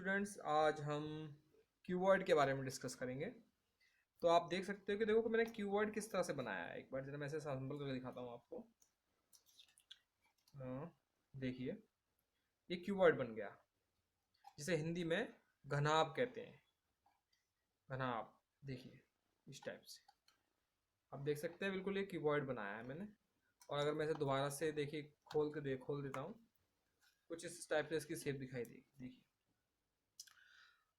Students, आज हम keyword के बारे में डिस्कस करेंगे। तो आप देख सकते हो कि देखो कि मैंने कीवर्ड किस तरह से बनाया है। एक बार जरा मैं ऐसे सैंपल करके दिखाता हूँ आपको। देखिए, ये कीवर्ड बन गया जिसे हिंदी में घनाभ कहते हैं। घनाभ, देखिए इस टाइप से आप देख सकते हैं। बिल्कुल ये कीवर्ड बनाया है मैंने। और अगर मैं इसे दोबारा से देखिए खोल देता हूँ, कुछ इस टाइप से इसकी शेप दिखाई देगी। देखिए,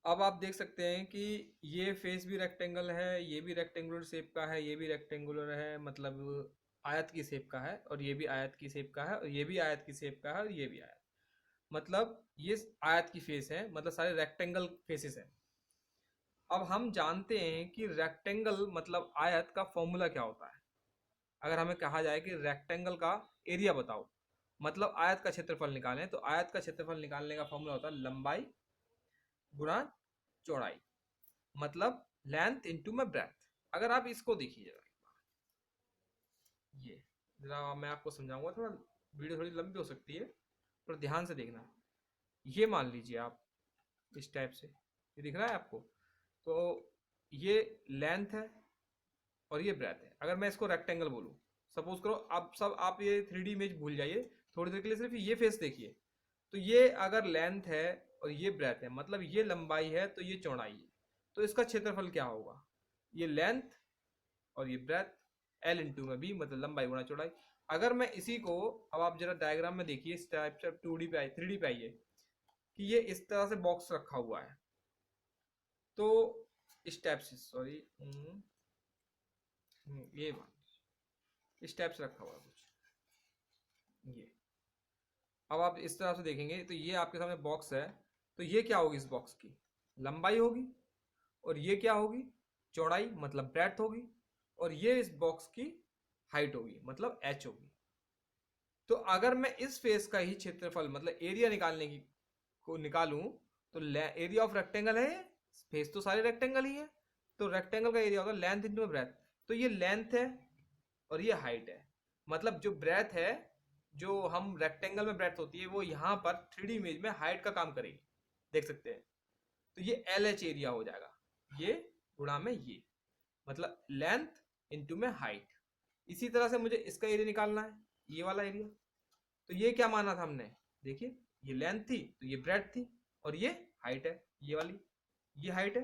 अब आप देख सकते हैं कि ये फेस भी रेक्टेंगल है, ये भी रेक्टेंगुलर शेप का है, ये भी रेक्टेंगुलर है, मतलब आयत की शेप का है, और ये भी आयत की शेप का है, और ये भी आयत की शेप का है, और ये भी आयत, मतलब ये आयत की फेस है, मतलब सारे रेक्टेंगल फेसेस हैं। अब हम जानते हैं कि रेक्टेंगल मतलब आयत का फॉर्मूला क्या होता है। अगर हमें कहा जाए कि रेक्टेंगल का एरिया बताओ, मतलब आयत का क्षेत्रफल निकालें, तो आयत का क्षेत्रफल निकालने का फॉर्मूला होता है लंबाई गुणा चौड़ाई, मतलब लेंथ इनटू में ब्रेथ। अगर आप इसको देखिए जरा, ये जरा मैं आपको समझाऊंगा, थोड़ा वीडियो थोड़ी लंबी हो सकती है, पर ध्यान से देखना। ये मान लीजिए आप इस टाइप से, ये दिख रहा है आपको, तो ये लेंथ है और ये ब्रेथ है। अगर मैं इसको रेक्टेंगल बोलूँ, सपोज करो, आप ये 3D इमेज भूल जाइए, थोड़ी देर के लिए सिर्फ ये फेस देखिए। तो ये अगर लेंथ है और ये ब्रेथ है, मतलब ये लंबाई है तो ये चौड़ाई है, तो इसका क्षेत्रफल क्या होगा? ये लेंथ और ये ब्रेथ, एल इंटू में बी, मतलब लंबाई गुणा चौड़ाई। अगर मैं इसी को, अब आप जरा डायग्राम में देखिए, इस टाइप से 2D पे आइए, 3D पे आइए, कि ये इस तरह से बॉक्स रखा हुआ है, तो इस टाइप से, सॉरी, ये इस टाइप से रखा हुआ है कुछ, ये। अब आप इस तरह से देखेंगे तो ये आपके सामने बॉक्स है, तो ये क्या होगी? इस बॉक्स की लंबाई होगी, और ये क्या होगी? चौड़ाई, मतलब ब्रेड्थ होगी, और ये इस बॉक्स की हाइट होगी, मतलब एच होगी। तो अगर मैं इस फेस का ही क्षेत्रफल, मतलब एरिया निकालने की को निकालूं, तो एरिया ऑफ रेक्टेंगल है, फेस तो सारे रेक्टेंगल ही है, तो रेक्टेंगल का एरिया होगा लेंथ इंटू ब्रेथ। तो ये लेंथ है और ये हाइट है, मतलब जो ब्रेथ है, जो हम रेक्टेंगल में ब्रेथ होती है, वो यहाँ पर 3D इमेज में हाइट का काम करेगी, देख सकते हैं। तो ये एल एच एरिया हो जाएगा, ये गुणा में ये, मतलब लेंथ इंटू में हाइट। इसी तरह से मुझे इसका एरिया निकालना है, ये वाला एरिया। तो ये क्या माना था हमने? देखिए, ये लेंथ थी तो ये ब्रेथ थी, और ये हाइट है, ये वाली, ये हाइट है।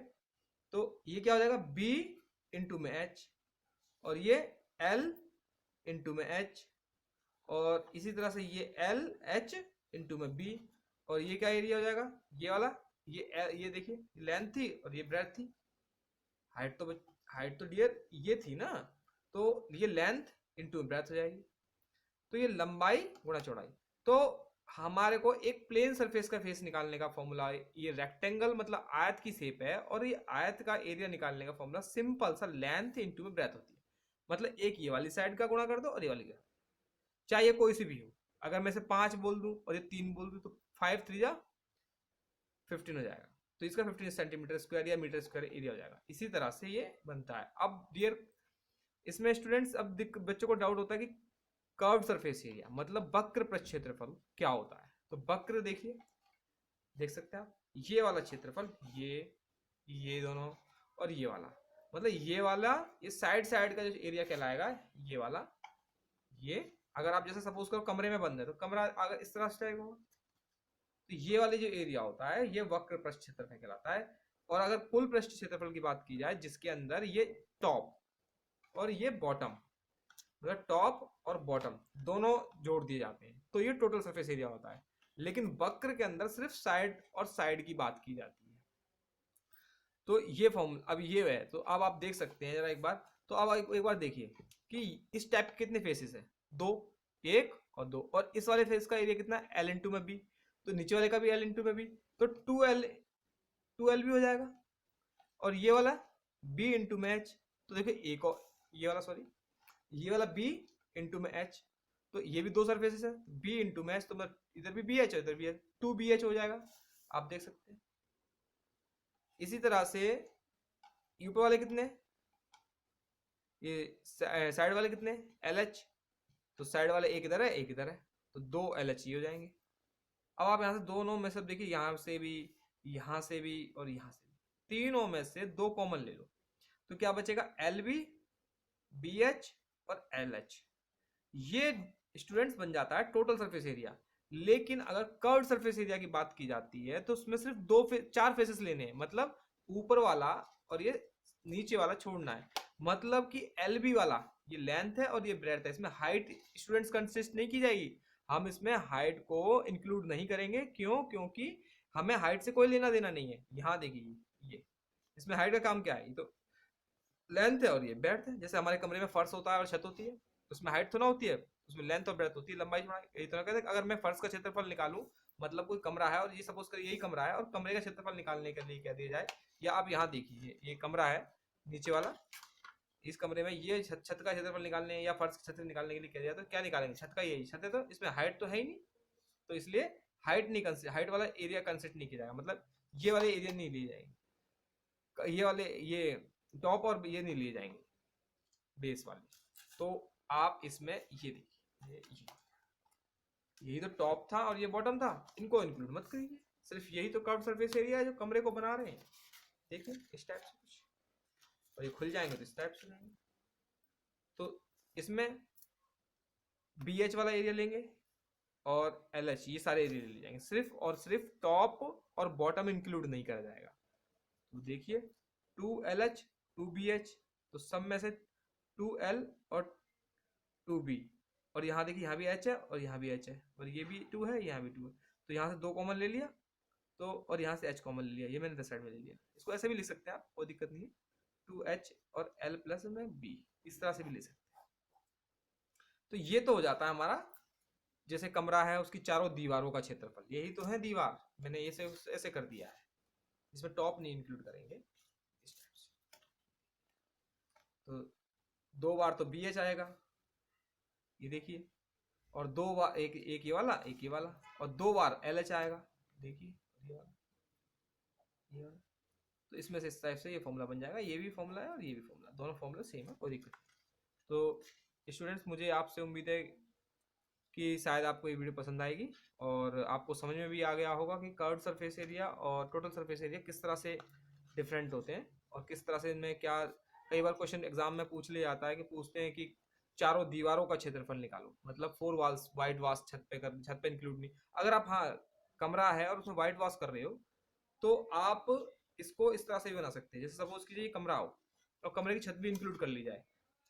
तो ये क्या हो जाएगा? बी इंटू में एच, और ये एल इंटू में एच, और इसी तरह से ये एल एच इंटू में बी, और ये क्या एरिया हो जाएगा? ये वाला, ये देखिए, लेंथ थी और ये ब्रेथ थी। हाइट तो डियर ये थी ना, तो ये लेंथ इंटू ब्रेथ हो जाएगी। तो ये लंबाई गुणा चौड़ाई। तो हमारे को एक प्लेन सरफेस का फेस निकालने का फॉर्मूला, ये रेक्टेंगल मतलब आयत की शेप है, और ये आयत का एरिया निकालने का फॉर्मूला सिंपल सा लेंथ इंटू में ब्रेथ होती है। मतलब एक ये वाली साइड का गुणा कर दो और ये वाली का, चाहे ये कोई सी भी हो। अगर मैं इसे 5 बोल दूं और ये 3 बोल दूं, तो 5 3 जा 15 हो जाएगा, तो इसका 15 सेंटीमीटर स्क्वायर या मीटर स्क्वायर एरिया हो जाएगा। इसी तरह से ये बनता है। अब डियर, इसमें स्टूडेंट्स, अब बच्चों को डाउट होता है कि कर्व सरफेस एरिया मतलब वक्र पृष्ठ क्षेत्रफल क्या होता है। तो वक्र देखिए, देख सकते हैं आप, ये वाला क्षेत्रफल, ये दोनों, और ये वाला, मतलब ये वाला, ये साइड साइड का जो एरिया कहलाएगा, ये वाला, ये। अगर आप जैसे सपोज करो कमरे में बंद है, तो कमरा अगर इस तरह से होगा, तो ये वाले जो एरिया होता है, ये वक्र पृष्ठ क्षेत्रफल कहलाता है। और अगर कुल पृष्ठ क्षेत्रफल की बात की जाए, जिसके अंदर ये टॉप और ये बॉटम, मतलब टॉप और बॉटम दोनों जोड़ दिए जाते हैं, तो ये टोटल सरफेस एरिया होता है। लेकिन वक्र के अंदर सिर्फ साइड और साइड की बात की जाती है। तो ये फॉर्मूला अब ये है। तो अब आप देख सकते हैं जरा एक बार, तो अब एक बार देखिए कि इस टाइप के कितने फेसेस हैं? दो, एक और दो, और इस वाले फेस का एरिया कितना है? एल इंटू में बी, तो नीचे वाले का भी एल इंटू में बी, तो 2L भी हो जाएगा। और ये वाला बी इंटू में एच, तो देखिए एक और ये वाला, सॉरी, ये वाला बी इंटू में एच, तो ये भी दो सरफेसेस है, बी इंटू में एच, तो मैं इधर भी बी एच और इधर भी एच, 2BH हो जाएगा, आप देख सकते हैं। इसी तरह से ऊपर वाले कितने, ये साइड वाले कितने? LH, तो साइड वाले एक इधर है एक इधर है, तो 2 LH हो जाएंगे। अब आप यहाँ से दोनों में सब देखिए, यहाँ से भी यहाँ से भी और यहाँ से भी, तीनों में से 2 कॉमन ले लो, तो क्या बचेगा, LB, BH और LH। ये स्टूडेंट्स बन जाता है टोटल सरफेस एरिया। लेकिन अगर कर्व्ड सरफेस एरिया की बात की जाती है तो उसमें सिर्फ 4 फेसेस लेने हैं, मतलब ऊपर वाला और ये नीचे वाला छोड़ना है। मतलब कि LB वाला ये लेंथ है और ये ब्रेड्थ है, इसमें हाइट स्टूडेंट्स कंसिस्ट नहीं की जाएगी। हम इसमें हाइट को इंक्लूड नहीं करेंगे, क्यों, क्योंकि हमें हाइट से कोई लेना देना नहीं है। यहाँ देखिए, ये इसमें हाइट का काम क्या है, ये तो लेंथ है और ये ब्रेड्थ है। जैसे हमारे कमरे में फर्श होता है और छत होती है, उसमें हाइट तो ना होती है, उसमें लेंथ और ब्रेड्थ होती है, लंबाई चौड़ाई। यही तो ना कहते हैं, अगर मैं फर्श का क्षेत्रफल निकालूं, मतलब कोई कमरा है और ये सपोज करिए यही कमरा है और कमरे का क्षेत्रफल निकालने के लिए कह दिया जाए, या आप यहाँ देखिए ये कमरा है नीचे वाला, इस कमरे में ये छत का क्षेत्रफल निकालने या फर्श का क्षेत्र निकालने के लिए कह दिया, तो क्या निकालेंगे, छत का, यही छत है तो इसमें हाइट तो है ही नहीं, तो इसलिए हाइट वाला एरिया कंसिडर नहीं किया जाएगा, मतलब ये वाले एरिया नहीं लिए जाएंगे, ये वाले ये टॉप और ये नहीं लिए जाएंगे बेस वाले। तो आप इसमें ये देखिए, यही तो टॉप था और ये बॉटम था, इनको इंक्लूड मत करिए, सिर्फ यही तो कर्व सरफेस एरिया है जो कमरे को बना रहे हैं। देखिए इस टाइप से कुछ, और ये खुल जाएंगे तो इस टाइप से जाएंगे। तो इसमें BH वाला एरिया लेंगे और LH, ये सारे एरिया ले जाएंगे, सिर्फ और सिर्फ टॉप और बॉटम इंक्लूड नहीं करा जाएगा। तो देखिए 2LH 2BH, तो सब में से 2L और 2B, और यहाँ देखिए यहाँ भी H है और यहाँ भी H है, और ये भी 2 है, यहाँ भी 2 है, तो यहाँ से 2 कॉमन ले लिया, तो और यहाँ से H कॉमन ले लिया, ये मैंने साइड में ले लिया। इसको ऐसे भी लिख सकते हैं आप, कोई दिक्कत नहीं है, 2H और L प्लस में B, इस तरह से भी ले सकते हैं। तो ये तो हो जाता है हमारा, जैसे कमरा है उसकी चारों दीवारों का क्षेत्रफल, यही तो है दीवार, मैंने ऐसे कर दिया है, इसमें टॉप नहीं इंक्लूड करेंगे इस टाइप से। तो 2 बार तो BH आएगा, ये देखिए, और 2 बार एक ये वाला, एक ये वाला, और 2 बार LH आएगा, देखिए ये वाला, ये वाला। तो इसमें से इस टाइप से ये फॉर्मूला बन जाएगा, ये भी फॉर्मूला है और ये भी फॉर्मूला, दोनों फॉर्मूला सेम है, कोई दिक्कत नहीं। तो स्टूडेंट्स, मुझे आपसे उम्मीद है कि शायद आपको ये वीडियो पसंद आएगी और आपको समझ में भी आ गया होगा कि कर्व्ड सरफेस एरिया और टोटल सरफेस एरिया किस तरह से डिफरेंट होते हैं और किस तरह से इनमें क्या, कई बार क्वेश्चन एग्जाम में पूछ लिया जाता है कि पूछते हैं कि चारों दीवारों का क्षेत्रफल निकालो, मतलब 4 वॉल्स वाइट वॉश छत पे इंक्लूड नहीं। अगर आप, हाँ, कमरा है और उसमें वाइट वॉश कर रहे हो तो आप इसको इस तरह से भी बना सकते हैं, जैसे सपोज कीजिए कमरा हो और कमरे की छत भी इंक्लूड कर ली जाए,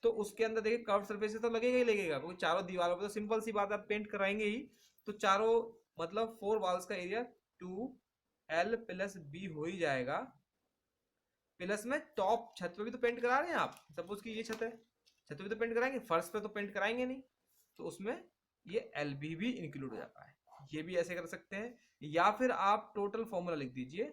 तो उसके अंदर देखिए कर्व सरफेस तो लगेगा ही लगेगा, क्योंकि चारों दीवारों पे तो सिंपल सी बात है, आप पेंट कराएंगे ही, तो चारों मतलब 4 वॉल्स का एरिया 2L प्लस B हो ही जाएगा। प्लस में टॉप छत पे भी तो पेंट करा रहे हैं आप, सपोज की ये छत है, छत पे तो पेंट कराएंगे, फर्श पे तो पेंट कराएंगे नहीं, तो उसमें ये LB भी इंक्लूड हो जाता है। ये भी ऐसे कर सकते हैं, या फिर आप टोटल फॉर्मूला लिख दीजिए,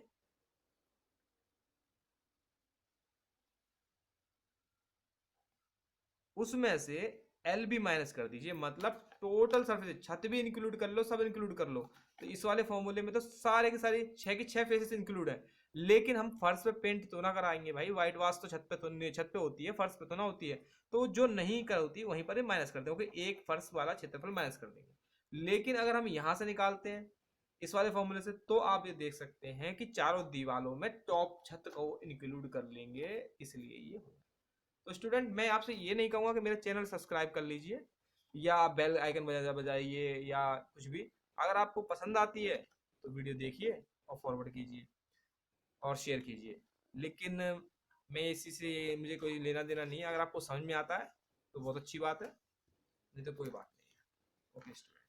उसमें से LB माइनस कर दीजिए, मतलब टोटल सरफेस, छत भी इंक्लूड कर लो, सब इंक्लूड कर लो। तो इस वाले फॉर्मूले में तो सारे के सारे 6 की 6 फेसेस इंक्लूड है, लेकिन हम फर्श पे पेंट तो ना कराएंगे भाई, व्हाइट वॉश तो छत पे तो नहीं, छत पे होती है, फर्श पे तो ना होती है, तो जो नहीं कर होती वहीं पर माइनस कर देंगे, एक फर्श वाला क्षेत्रफल माइनस कर देंगे। लेकिन अगर हम यहाँ से निकालते हैं इस वाले फॉर्मूले से, तो आप ये देख सकते हैं कि चारों दीवारों में टॉप छत को इंक्लूड कर लेंगे, इसलिए ये होगा। तो स्टूडेंट, मैं आपसे ये नहीं कहूँगा कि मेरा चैनल सब्सक्राइब कर लीजिए या बेल आइकन बजाइए या कुछ भी। अगर आपको पसंद आती है तो वीडियो देखिए और फॉरवर्ड कीजिए और शेयर कीजिए, लेकिन मैं इसी से, मुझे कोई लेना देना नहीं है। अगर आपको समझ में आता है तो बहुत अच्छी बात है, नहीं तो कोई बात नहीं है। Okay student.